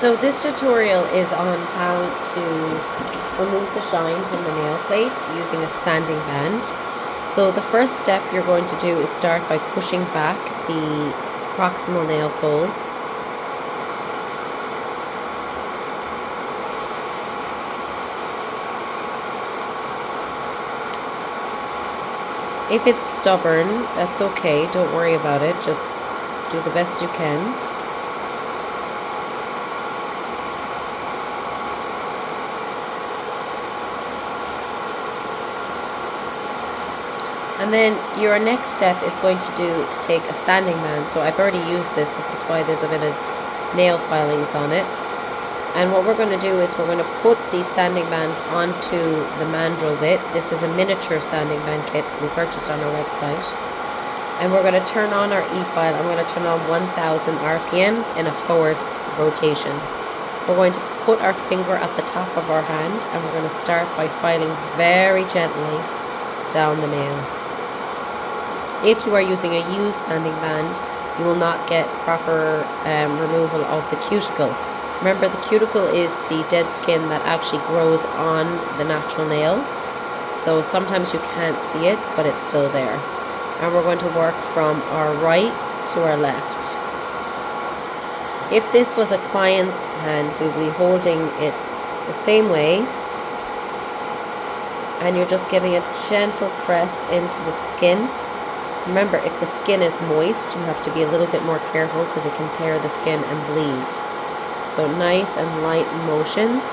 So this tutorial is on how to remove the shine from the nail plate using a sanding band. So the first step you're going to do is start by pushing back the proximal nail fold. If it's stubborn, that's okay, don't worry about it, just do the best you can. And then your next step is going to take a sanding band. So I've already used this is why there's a bit of nail filings on it. And what we're going to do is we're going to put the sanding band onto the Mandrel bit. This is a miniature sanding band kit we purchased on our website. And we're going to turn on our E-file. I'm going to turn on 1000 RPMs in a forward rotation. We're going to put our finger at the top of our hand and we're going to start by filing very gently down the nail. If you are using a used sanding band, you will not get proper removal of the cuticle. Remember, the cuticle is the dead skin that actually grows on the natural nail. So sometimes you can't see it, but it's still there. And we're going to work from our right to our left. If this was a client's hand, we'd be holding it the same way. And you're just giving a gentle press into the skin. Remember, if the skin is moist, you have to be a little bit more careful because it can tear the skin and bleed. So nice and light motions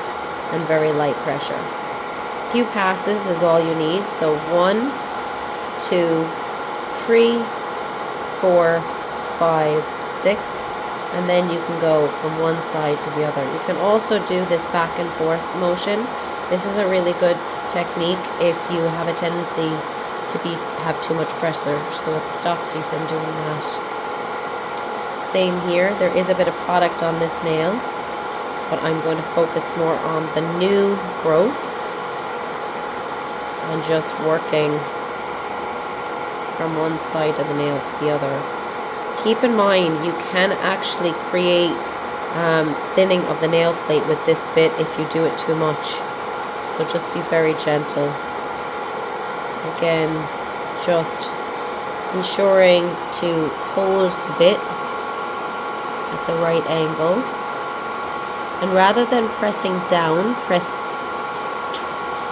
and very light pressure. A few passes is all you need. So 1, 2, 3, 4, 5, 6, and then you can go from one side to the other. You can also do this back and forth motion. This is a really good technique if you have a tendency to have too much pressure, so it stops you from doing that. Same here, there is a bit of product on this nail, but I'm going to focus more on the new growth and just working from one side of the nail to the other. Keep in mind, you can actually create thinning of the nail plate with this bit if you do it too much, so just be very gentle. Again, just ensuring to hold the bit at the right angle, and rather than pressing down, press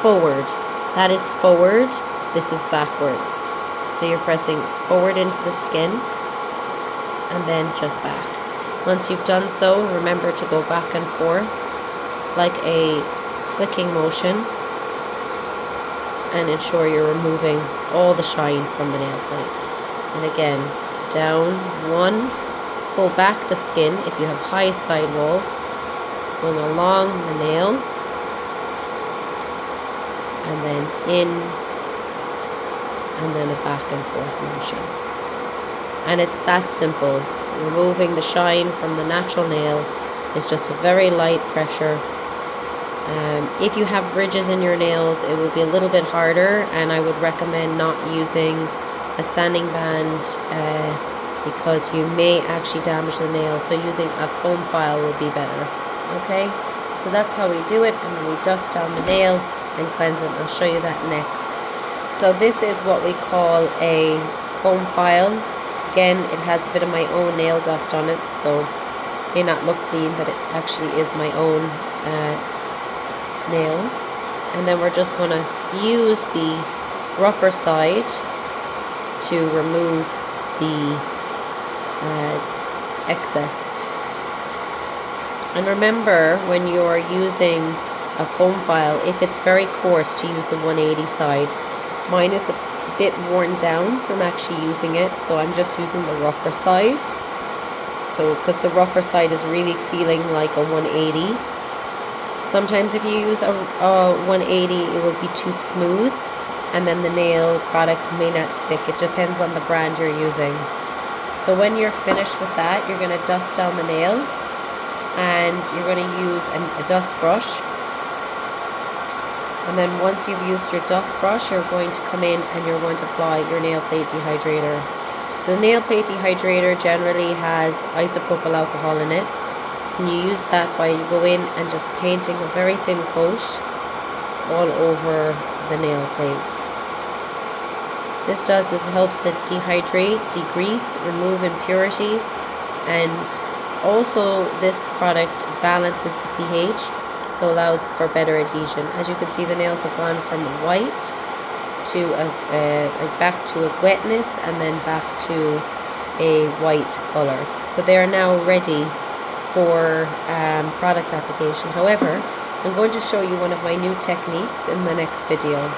forward. That is forward, this is backwards. So you're pressing forward into the skin and then just back. Once you've done so, remember to go back and forth like a flicking motion, and ensure you're removing all the shine from the nail plate. And again, down, 1, pull back the skin if you have high side walls, going along the nail, and then in, and then a back and forth motion. And it's that simple. Removing the shine from the natural nail is just a very light pressure. If you have ridges in your nails, it will be a little bit harder, and I would recommend not using a sanding band because you may actually damage the nail, so using a foam file would be better. Okay, so that's how we do it, and then we dust down the nail and cleanse it. I'll show you that next. So this is what we call a foam file. Again, it has a bit of my own nail dust on it, so it may not look clean, but it actually is my own nails. And then we're just going to use the rougher side to remove the excess. And remember, when you're using a foam file, if it's very coarse, to use the 180 side. Mine is a bit worn down from actually using it, so I'm just using the rougher side. So because the rougher side is really feeling like a 180. Sometimes if you use a 180, it will be too smooth, and then the nail product may not stick. It depends on the brand you're using. So when you're finished with that, you're going to dust down the nail, and you're going to use a dust brush. And then once you've used your dust brush, you're going to come in and you're going to apply your nail plate dehydrator. So the nail plate dehydrator generally has isopropyl alcohol in it. And you use that by go in and just painting a very thin coat all over the nail plate. This does is it helps to dehydrate, degrease, remove impurities, and also this product balances the pH, so allows for better adhesion. As you can see, the nails have gone from white to back to a wetness and then back to a white color. So they are now ready for product application. However, I'm going to show you one of my new techniques in the next video.